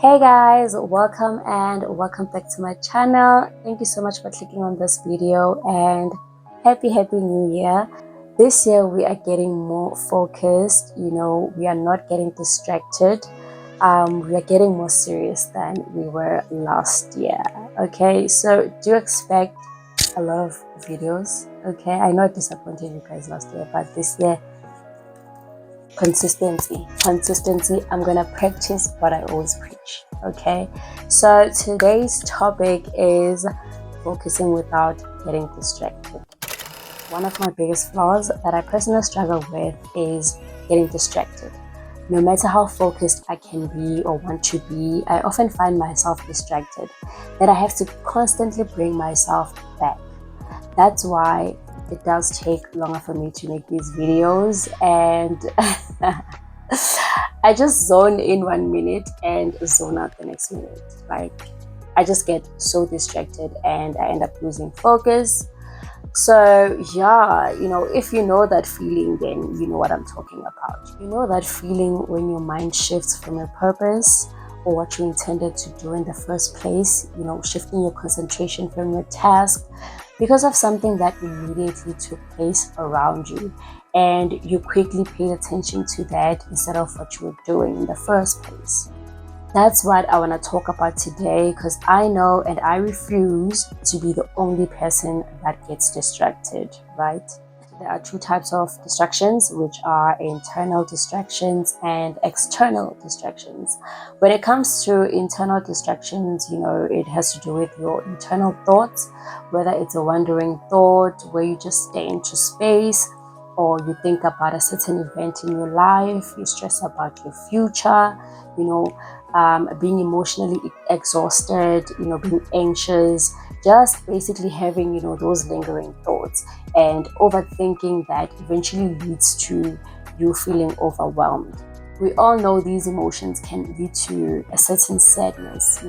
Hey guys, welcome back to my channel. Thank you so much for clicking on this video and happy new year. This year we are getting more focused, we are not getting distracted. We are getting more serious than we were last year. Okay, so do expect a lot of videos. Okay, I know I disappointed you guys last year, but this year consistency. I'm gonna practice what I always preach. Okay, so today's topic is focusing without getting distracted. One of my biggest flaws that I personally struggle with is getting distracted. No matter how focused I can be or want to be, I often find myself distracted, that I have to constantly bring myself back. That's why it does take longer for me to make these videos, and I just zone in 1 minute and zone out the next minute. Like, I just get so distracted and I end up losing focus. So yeah, if you know that feeling, then you know what I'm talking about. You know that feeling when your mind shifts from your purpose or what you intended to do in the first place, shifting your concentration from your task because of something that immediately took place around you, and you quickly paid attention to that instead of what you were doing in the first place. That's what I want to talk about today, because I know and I refuse to be the only person that gets distracted, right? There are two types of distractions, which are internal distractions and external distractions. When it comes to internal distractions, it has to do with your internal thoughts, whether it's a wandering thought where you just stay into space, or you think about a certain event in your life, you stress about your future, being emotionally exhausted, being anxious, just basically having, those lingering thoughts and overthinking that eventually leads to you feeling overwhelmed. We all know these emotions can lead to a certain sadness,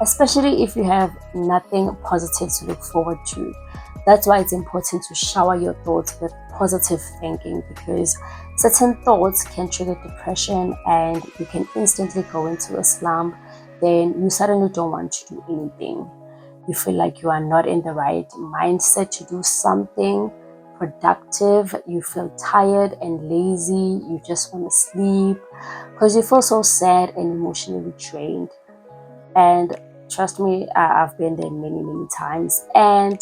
especially if you have nothing positive to look forward to. That's why it's important to shower your thoughts with positive thinking, because certain thoughts can trigger depression and you can instantly go into a slump. Then you suddenly don't want to do anything. You feel like you are not in the right mindset to do something productive. You feel tired and lazy. You just want to sleep because you feel so sad and emotionally drained. And trust me, I've been there many times. And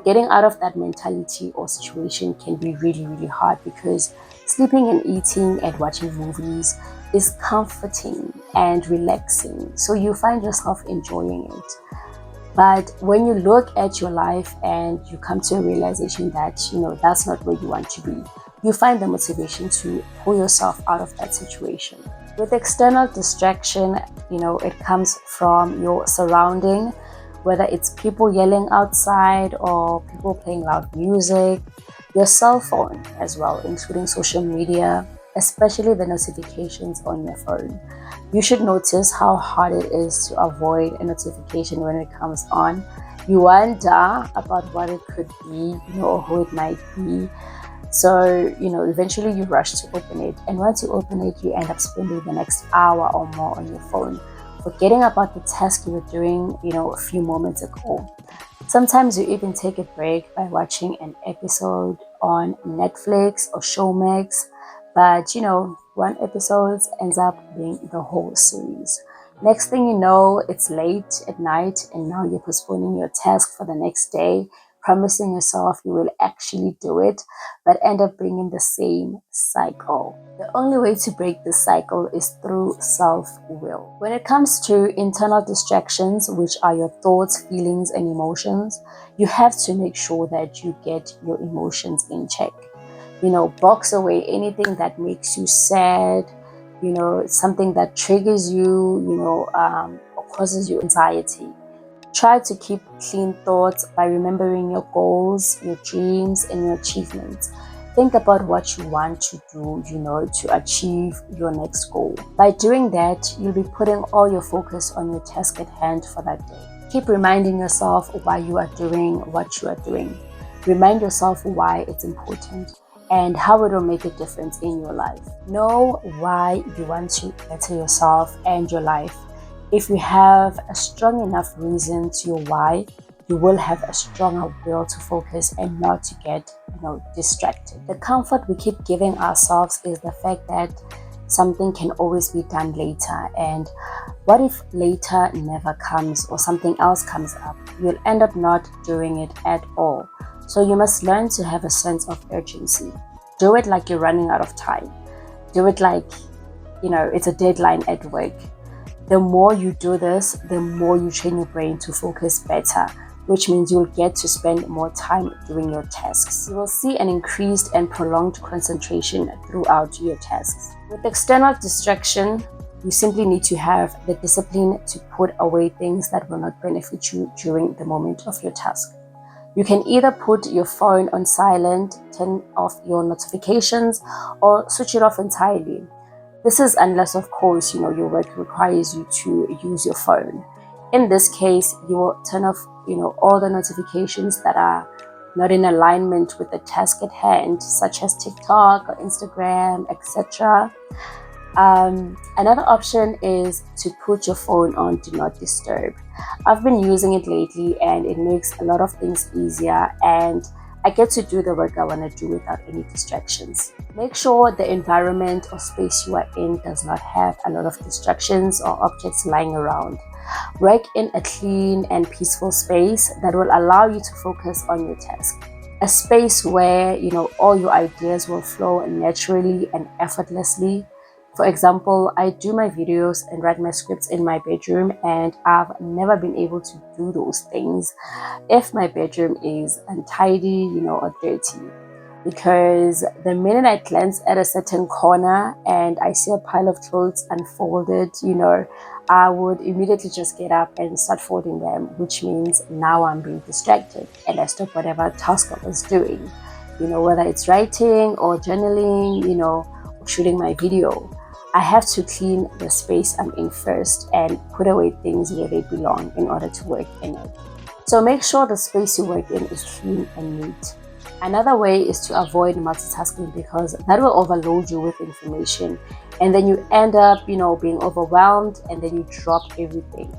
getting out of that mentality or situation can be really hard, because sleeping and eating and watching movies is comforting and relaxing. So you find yourself enjoying it. But when you look at your life and you come to a realization that, that's not where you want to be, you find the motivation to pull yourself out of that situation. With external distraction, it comes from your surrounding, whether it's people yelling outside or people playing loud music, your cell phone as well, including social media, especially the notifications on your phone. You should notice how hard it is to avoid a notification when it comes on. You wonder about what it could be, or who it might be. So, eventually you rush to open it. And once you open it, you end up spending the next hour or more on your phone, forgetting about the task you were doing, a few moments ago. Sometimes you even take a break by watching an episode on Netflix or Showmax, but one episode ends up being the whole series. Next thing you know, it's late at night and now you're postponing your task for the next day, promising yourself you will actually do it, but end up being in the same cycle. The only way to break this cycle is through self-will. When it comes to internal distractions, which are your thoughts, feelings, and emotions, you have to make sure that you get your emotions in check. Box away anything that makes you sad, something that triggers you, or causes you anxiety. Try to keep clean thoughts by remembering your goals, your dreams, and your achievements. Think about what you want to do, to achieve your next goal. By doing that, you'll be putting all your focus on your task at hand for that day. Keep reminding yourself why you are doing what you are doing. Remind yourself why it's important and how it will make a difference in your life. Know why you want to better yourself and your life. If you have a strong enough reason to your why, you will have a stronger will to focus and not to get, distracted. The comfort we keep giving ourselves is the fact that something can always be done later. And what if later never comes or something else comes up? You'll end up not doing it at all. So you must learn to have a sense of urgency. Do it like you're running out of time. Do it like, it's a deadline at work. The more you do this, the more you train your brain to focus better, which means you'll get to spend more time doing your tasks. You will see an increased and prolonged concentration throughout your tasks. With external distraction, you simply need to have the discipline to put away things that will not benefit you during the moment of your task. You can either put your phone on silent, turn off your notifications, or switch it off entirely. This is unless, of course, your work requires you to use your phone. In this case, you will turn off, all the notifications that are not in alignment with the task at hand, such as TikTok or Instagram, etc. Another option is to put your phone on Do Not Disturb. I've been using it lately and it makes a lot of things easier, and I get to do the work I want to do without any distractions. Make sure the environment or space you are in does not have a lot of distractions or objects lying around. Work in a clean and peaceful space that will allow you to focus on your task. A space where, all your ideas will flow naturally and effortlessly. For example, I do my videos and write my scripts in my bedroom, and I've never been able to do those things if my bedroom is untidy, or dirty. Because the minute I glance at a certain corner and I see a pile of clothes unfolded, I would immediately just get up and start folding them, which means now I'm being distracted and I stop whatever task I was doing, whether it's writing or journaling, or shooting my video. I have to clean the space I'm in first and put away things where they belong in order to work in it. So make sure the space you work in is clean and neat. Another way is to avoid multitasking, because that will overload you with information and then you end up, being overwhelmed and then you drop everything.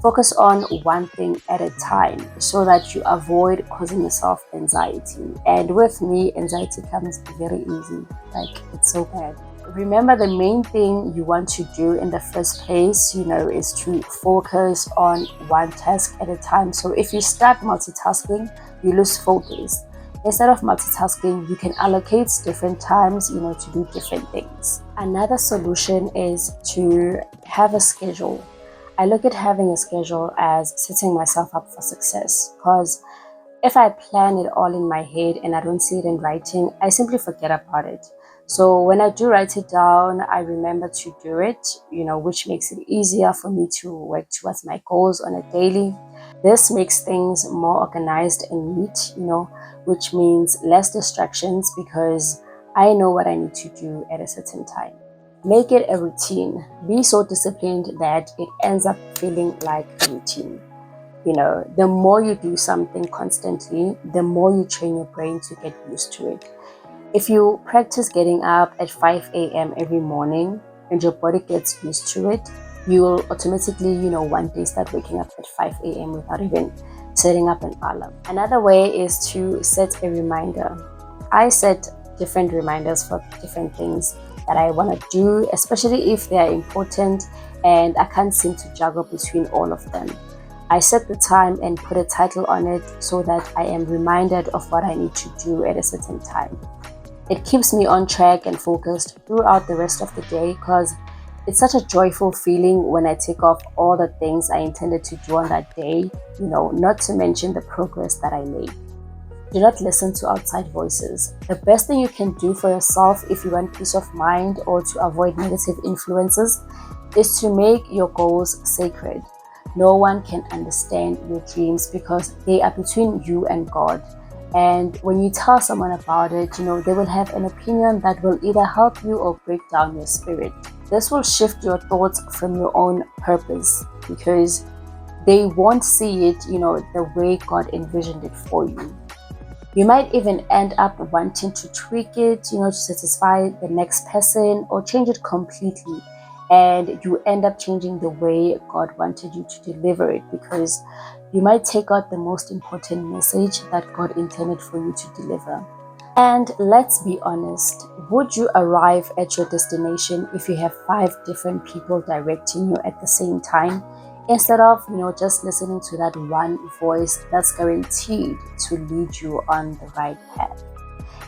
Focus on one thing at a time so that you avoid causing yourself anxiety. And with me, anxiety comes very easy. It's so bad. Remember, the main thing you want to do in the first place, is to focus on one task at a time. So if you start multitasking, you lose focus. Instead of multitasking, you can allocate different times, to do different things. Another solution is to have a schedule. I look at having a schedule as setting myself up for success, because if I plan it all in my head and I don't see it in writing, I simply forget about it. So when I do write it down, I remember to do it, which makes it easier for me to work towards my goals on a daily. This makes things more organized and neat, which means less distractions because I know what I need to do at a certain time. Make it a routine. Be so disciplined that it ends up feeling like a routine. The more you do something constantly, the more you train your brain to get used to it. If you practice getting up at 5 a.m. every morning and your body gets used to it, you will automatically, one day start waking up at 5 a.m. without even setting up an alarm. Another way is to set a reminder. I set different reminders for different things that I want to do, especially if they are important and I can't seem to juggle between all of them. I set the time and put a title on it so that I am reminded of what I need to do at a certain time. It keeps me on track and focused throughout the rest of the day, because it's such a joyful feeling when I tick off all the things I intended to do on that day, not to mention the progress that I made. Do not listen to outside voices. The best thing you can do for yourself if you want peace of mind or to avoid negative influences is to make your goals sacred. No one can understand your dreams because they are between you and God. And when you tell someone about it, they will have an opinion that will either help you or break down your spirit. This will shift your thoughts from your own purpose because they won't see it, the way God envisioned it for you. You might even end up wanting to tweak it, to satisfy the next person or change it completely. and you end up changing the way God wanted you to deliver it, because you might take out the most important message that God intended for you to deliver. And let's be honest, would you arrive at your destination if you have 5 different people directing you at the same time, instead of, just listening to that one voice that's guaranteed to lead you on the right path?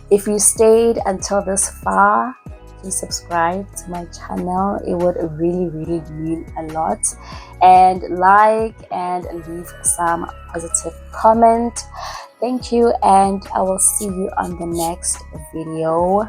If you stayed until this far, please subscribe to my channel. It would really, really mean a lot. And like and leave some positive comment. Thank you, and I will see you on the next video.